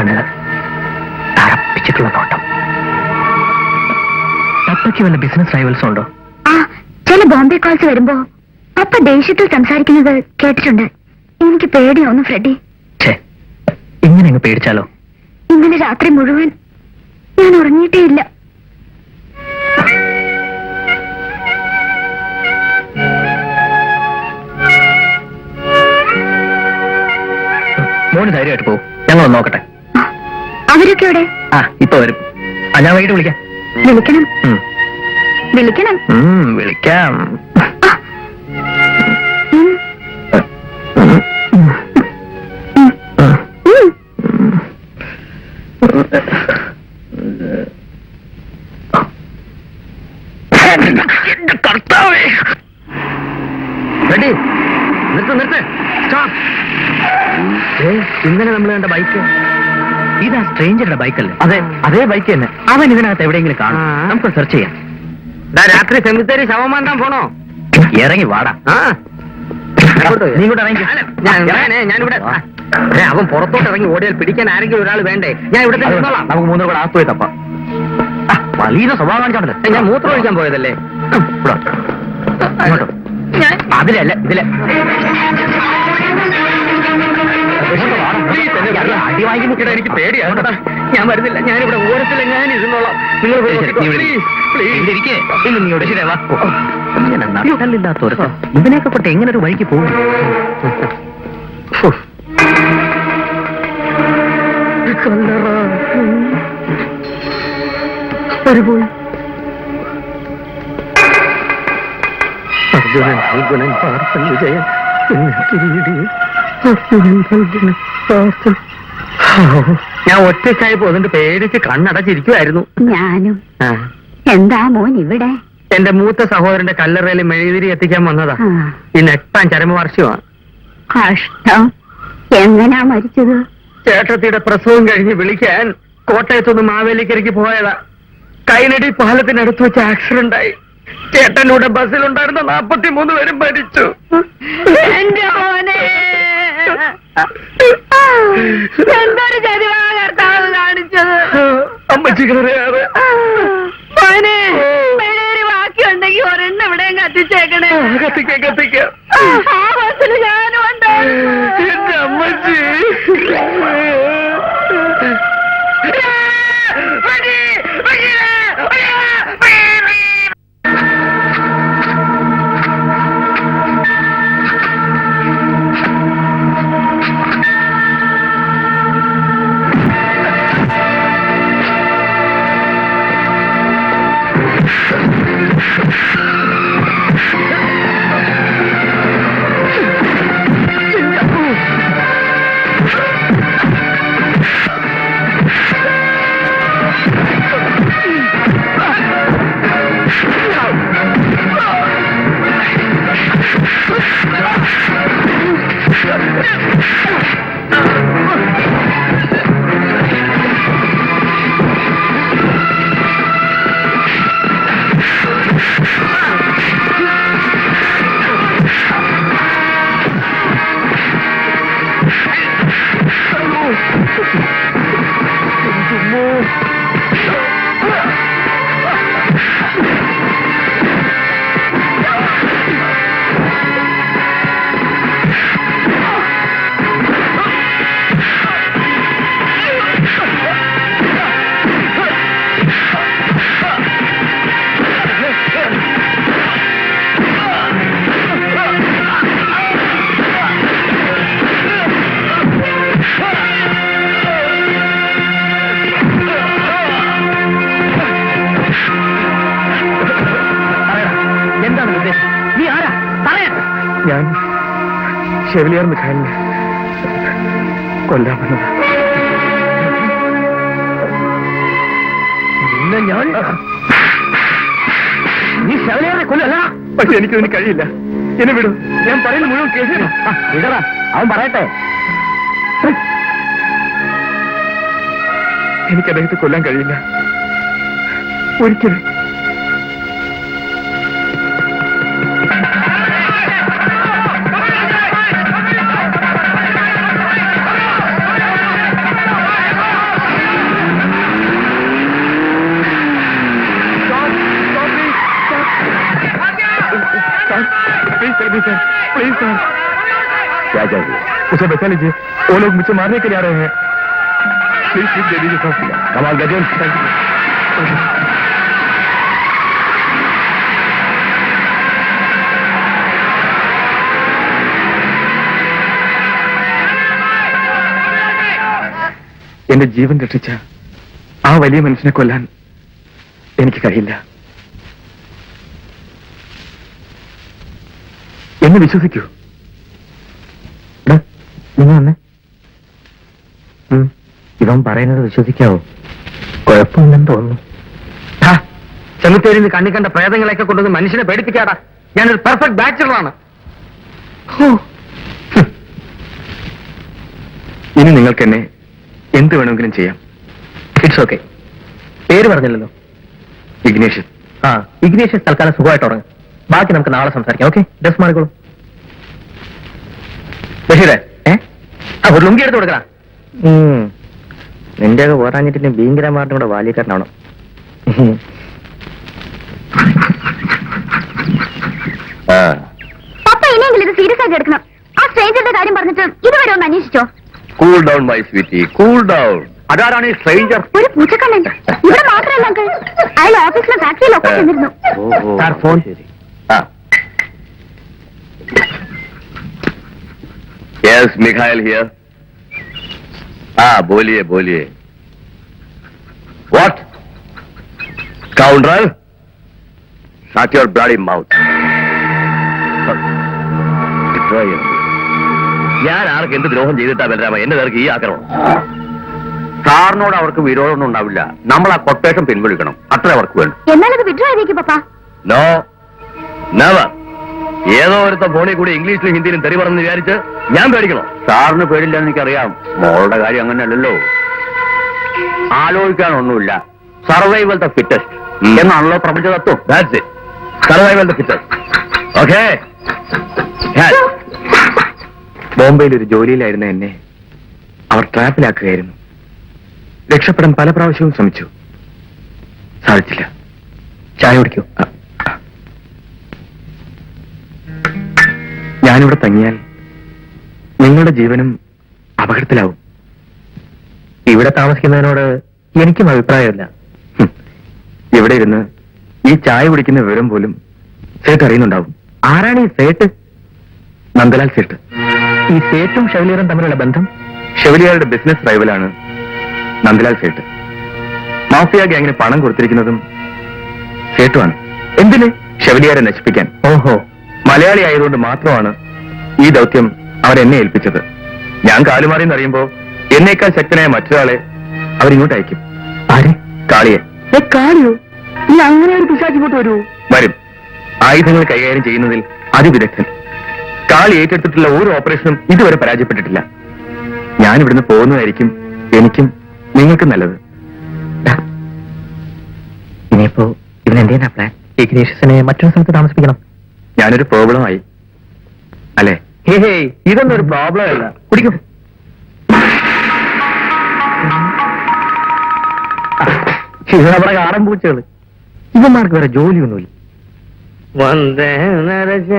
കണ്ണുകൾ, തറപ്പിച്ചിട്ടുള്ള നോട്ടം. പപ്പയ്ക്ക് വല്ല ബിസിനസ് റൈവൽസും ഉണ്ടോ? ആ, ചില ബോംബെ കോൾസ് വരുമ്പോ പപ്പ ദേഷ്യത്തിൽ സംസാരിക്കുന്നത് കേട്ടിട്ടുണ്ട്. എനിക്ക് പേടിയാവുന്നു ഫ്രെഡി. ഇങ്ങനെ അങ്ങ് പേടിച്ചാലോ? ഇന്നലെ രാത്രി മുഴുവൻ ഞാൻ ഉറങ്ങിയിട്ടേ ഇല്ല. മോന് ധൈര്യമായിട്ട് പോകും, ഞങ്ങളൊന്ന് നോക്കട്ടെ. അവരൊക്കെ എവിടെ? ഇപ്പൊ വരും. ഞാൻ വൈകിട്ട് വിളിക്കാം. വിളിക്കണം വിളിക്കണം വിളിക്കാം. റെഡി, നിർത്ത്. ഇന്നലെ നമ്മൾ കണ്ട ബൈക്ക് ഇതാ സ്ട്രേഞ്ചറുടെ ബൈക്കല്ലേ? അതെ, അതേ ബൈക്ക് തന്നെ. അവൻ ഇതിനകത്ത് എവിടെയെങ്കിലും കാണും, നമുക്ക് സെർച്ച് ചെയ്യാം. രാത്രി സെമിത്തേരി ശവമാന്താൻ പോണോ? ഇറങ്ങി വാടാ. നീ കൂടെ ഞാനിവിടെ. അവൻ പുറത്തോട്ട് ഇറങ്ങി ഓടിയാൽ പിടിക്കാൻ ആരെങ്കിലും ഒരാൾ വേണ്ടേ? ഞാൻ ഇവിടെ നമുക്ക് മൂന്നൂർ കൂടെ ആസ്തു പോയി തപ്പാം. വലിയ സ്വഭാവം കാണിച്ചോണ്ടല്ലേ. ഞാൻ മൂത്രം ഒഴിക്കാൻ പോയതല്ലേ. അതിലല്ല, ഇതിലെ അടി വാങ്ങി നിൽക്കട. എനിക്ക് പേടിയാണ്. ഞാൻ വരുന്നില്ല, ഞാനിവിടെ ഓരത്തില്ല, ഞാൻ ഇരുന്നോളാം. നിങ്ങൾ ഇങ്ങനെ നട്ടല്ലില്ലാത്തവർക്ക് ഇതിനെയൊക്കെ കൊണ്ട് എങ്ങനെ ഒരു വഴിക്ക് പോകും? അർജുനൻ പാർസൽ വിജയൻ ഞാൻ ഒറ്റയ്ക്കായി പോന്നിട്ട് പേടിച്ച് കണ്ണടച്ചിരിക്കുമായിരുന്നു. ഞാനും. എന്താ മോൻ ഇവിടെ? എന്റെ മൂത്ത സഹോദരന്റെ കല്ലറയിൽ മെഴുകുതിരി എത്തിക്കാൻ വന്നതാ. ഇന്ന് 8ാം ചരമവാർഷികമാണ്. കഷ്ടം. എങ്ങനാ മരിച്ചത്? ചേട്ടത്തിയുടെ പ്രസവം കഴിഞ്ഞ് വിളിക്കാൻ കോട്ടയത്തുനിന്ന് മാവേലിക്കരയ്ക്ക് പോയതാ. കൈനടി പാലത്തിനടുത്ത് വെച്ച് ആക്സിഡന്റ് ആയി. ചേട്ടനൂടെ ബസ്സിലുണ്ടായിരുന്ന 43 പേരും മരിച്ചു. എന്റെ മോനെ എന്തൊരു ചതിവാകർത്താവ് കാണിച്ചത്. അമ്മച്ചി കയറിയാറ് മോനെ, ബാക്കിയുണ്ടെങ്കിൽ ഒരെണ്ണം എവിടെയും കത്തിച്ചേക്കണേ. കത്തിക്കാം. ആ ബസ്സിൽ ഞാനും ഉണ്ടായിരുന്നു. എന്റെ അമ്മച്ചി. ഞാൻ ഷെവലിയർ മിഖായിലിനെ കൊല്ലാൻ വന്നത്. പിന്നെ ഞാൻ നീ ഷെവലിയറിനെ കൊല്ലല്ല. പക്ഷെ എനിക്കതിന് കഴിയില്ല. എന്നെ വിടും. ഞാൻ പറയുന്ന മുഴുവൻ കേസ് വിടറാ. അവൻ പറയട്ടെ. എനിക്ക് അദ്ദേഹത്തെ കൊല്ലാൻ കഴിയില്ല ഒരിക്കലും. उसे बचा लीजिए, वो लोग मुझे मारने के लिए आ रहे हैं। प्लीज प्लीज दे दीजिए सर। कमाल गजल, थैंक यू। എന്റെ ജീവൻ രക്ഷിച്ച ആ വലിയ മനുഷ്യനെ കൊല്ലാൻ എനിക്ക് കഴിയില്ല. എന്നെ വിശ്വസിക്കൂ. നിങ്ങൾ വന്നേ. ഇവൻ പറയുന്നത് വിശ്വസിക്കാവോ? കുഴപ്പമില്ലെന്ന് തോന്നുന്നു. ചെമിത്തേരിയിൽ കണ്ണി കണ്ട പ്രേതങ്ങളെയൊക്കെ കൊണ്ടുവന്ന് മനുഷ്യനെ പേടിപ്പിക്കാടാ. ഞാനൊരു പെർഫെക്റ്റ് ബാച്ചിലറാണ്. ഇനി നിങ്ങൾക്ക് എന്നെ എന്ത് വേണമെങ്കിലും ചെയ്യാം. It's okay. പേര് പറഞ്ഞില്ലല്ലോ. ഇഗ്നേഷ്യസ്. ഇഗ്നേഷ്യസ് തൽക്കാലം സുഖമായിട്ട് ഉറങ്ങും. ബാക്കി നമുക്ക് നാളെ സംസാരിക്കാം. Okay, dress മാറിക്കോളൂ. ബഷീറേ, ഒരു ലുങ്കി എടുത്ത് കൊടുക്കടാ. നിന്റെയൊക്കെ പോരാഞ്ഞിട്ടില്ല ഭീങ്കരമാരുടെ കൂടെ ബാല്യക്കാരനാണോ? പപ്പ ഇനിയെങ്കിലും ഇത് സീരിയസ് ആക്കി എടുക്കണം. ആ സ്ട്രേഞ്ചറുടെ കാര്യം പറഞ്ഞിട്ട് ഇതുവരെ ഒന്ന് അന്വേഷിച്ചോ? Cool down my sweetie, cool down. അതാരാണ് ഈ സ്ട്രേഞ്ചർ? ഒരു പൂച്ചക്കണ്ണൻ. ഇവിടെ മാത്രമല്ല അങ്കിൾ, അയാൾ ഓഫീസിലും ഫാക്ടറിയിലും ഒക്കെ ചെന്നിരുന്നു. Sir, phone. Yes, Mikhail here. बोलिए बोलिए. What? Scoundrel? Shut your bloody mouth. ഞാൻ ആർക്ക് എന്ത് ദ്രോഹം ചെയ്തിട്ടാ ബലരാമ എന്റെ നേർക്ക് ഈ ആക്രമണം? സാറിനോട് അവർക്ക് വിരോധമൊന്നും ഉണ്ടാവില്ല. നമ്മൾ ആ കൊട്ടേഷൻ പിൻവലിക്കണം, അത്ര അവർക്ക് വേണം. എന്നാലത് വിഡ്രോ ചെയ്തേക്ക് പപ്പ. No, never. ഏതോ ഒരുത്ത ഫോണിൽ കൂടി ഇംഗ്ലീഷിലും ഹിന്ദിയിലും തെറി പറഞ്ഞെന്ന് വിചാരിച്ച് ഞാൻ പേടിക്കണോ? സാറിന് പേടില്ലെന്ന് എനിക്കറിയാം. മോളുടെ കാര്യം അങ്ങനെയല്ലല്ലോ. ആലോചിക്കാനൊന്നുമില്ല. സർവൈവൽ ദ ഫിറ്റസ്റ്റ് എന്നാണല്ലോ പ്രപഞ്ച തത്വം. That's it. Survival the fittest. Okay. ബോംബെയിൽ ഒരു ജോലിയിലായിരുന്ന എന്നെ അവർ ട്രാപ്പിലാക്കുകയായിരുന്നു. രക്ഷപ്പെടാൻ പല പ്രാവശ്യവും ശ്രമിച്ചു, സാധിച്ചില്ല. ചായ കുടിക്കൂ. ഞാനിവിടെ തങ്ങിയാൽ നിങ്ങളുടെ ജീവനും അപകടത്തിലാവും. ഇവിടെ താമസിക്കുന്നതിനോട് എനിക്കും അഭിപ്രായമില്ല. ഇവിടെ ഇരുന്ന് ഈ ചായ കുടിക്കുന്ന വിവരം പോലും സേട്ട് അറിയുന്നുണ്ടാവും. ആരാണ് ഈ സേട്ട്? നന്ദലാൽ സേട്ട്. ഈ സേട്ടും ഷെവലിയറും തമ്മിലുള്ള ബന്ധം? ഷെവലിയാരുടെ ബിസിനസ് റൈവലാണ് നന്ദലാൽ സേട്ട്. മാഫിയ ഗ്യാങ്ങിന് പണം കൊടുത്തിരിക്കുന്നതും സേട്ടുമാണ്. എന്തിന്? ഷെവലിയാരെ നശിപ്പിക്കാൻ. ഓഹോ. മലയാളി ആയതുകൊണ്ട് മാത്രമാണ് ഈ ദൗത്യം അവരെന്നെ ഏൽപ്പിച്ചത്. ഞാൻ കാലുമാറിയെന്നറിയുമ്പോ എന്നേക്കാൾ ശക്തനായ മറ്റൊരാളെ അവരിങ്ങോട്ട് അയക്കും. ആരെ? കാളിയെ. കാളിയോ? ഈ അങ്ങനെ ഒരു പിശാച് ഇങ്ങോട്ട് വരൂ? വരും. ആയുധങ്ങൾ കൈകാര്യം ചെയ്യുന്നതിൽ അതിവിദഗ്ധൻ. കാളി ഏറ്റെടുത്തിട്ടുള്ള ഒരു ഓപ്പറേഷനും ഇതുവരെ പരാജയപ്പെട്ടിട്ടില്ല. ഞാൻ ഇവിടുന്ന് പോകുന്നതായിരിക്കും എനിക്കും നിങ്ങൾക്കും നല്ലത്. ഇനിയിപ്പോ ഇതിനെന്താ പ്ലാൻ? ഇഗ്നേഷ്യസിനെ മറ്റൊരു സ്ഥലത്ത് താമസിപ്പിക്കണം. ഞാനൊരു പ്രോബ്ലമായി അല്ലേ? ഇതൊന്നും ഒരു പ്രോബ്ലം അല്ല. കുടിക്കും. ഇത് നമ്മുടെ കാടൻ പൂച്ചകള്. ഇവന്മാർക്ക് വേറെ ജോലിയൊന്നുമില്ല. വന്ദേ നരജ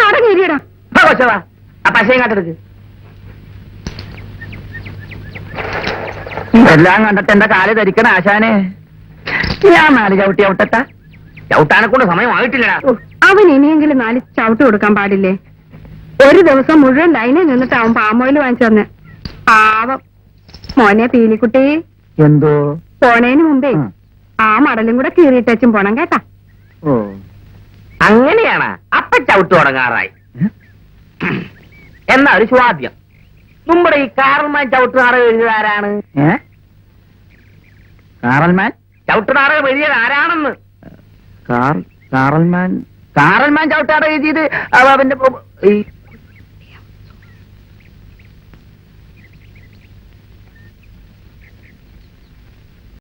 അടങ്ങിയിരിയടാ. ആ പശയും കാട്ടെടുക്ക്. ഇതെല്ലാം കണ്ടിട്ട് എന്റെ കാല് ധരിക്കണ ആശാനെ. ഞാൻ 4 ചവിട്ടി ചവിട്ടട്ട. ചവിട്ടാനെ കൊണ്ട് സമയമായിട്ടില്ലടാ. അവൻ ഇനിയെങ്കിലും 4 ചവിട്ട് കൊടുക്കാൻ പാടില്ലേ? ഒരു ദിവസം മുഴുവൻ ലൈനിൽ നിന്നിട്ട് അവൻ പാമോയിൽ വാങ്ങിച്ചു തന്നെ. പാവം മോനെ പീലിക്കുട്ടി. എന്തോ? പോണേന് മുമ്പേ ആ മടലും കൂടെ കീറിയിട്ടേച്ചും പോണം കേട്ടാ. അങ്ങനെയാണ്. അപ്പ ചവിട്ട് തുടങ്ങാറായി. എന്നാ ഒരു ചോദ്യം. നമ്മുടെ ഈ കാറൽമാൻ ചവിട്ടുനാടകം എഴുതിയത് ആരാണ്? കാറൽമാൻ ചവിട്ടുനാടകം എഴുതിയത് ആരാണെന്ന്? കാറൽമാൻ ചവിട്ടുനാടകം എഴുതിയത് അവന്റെ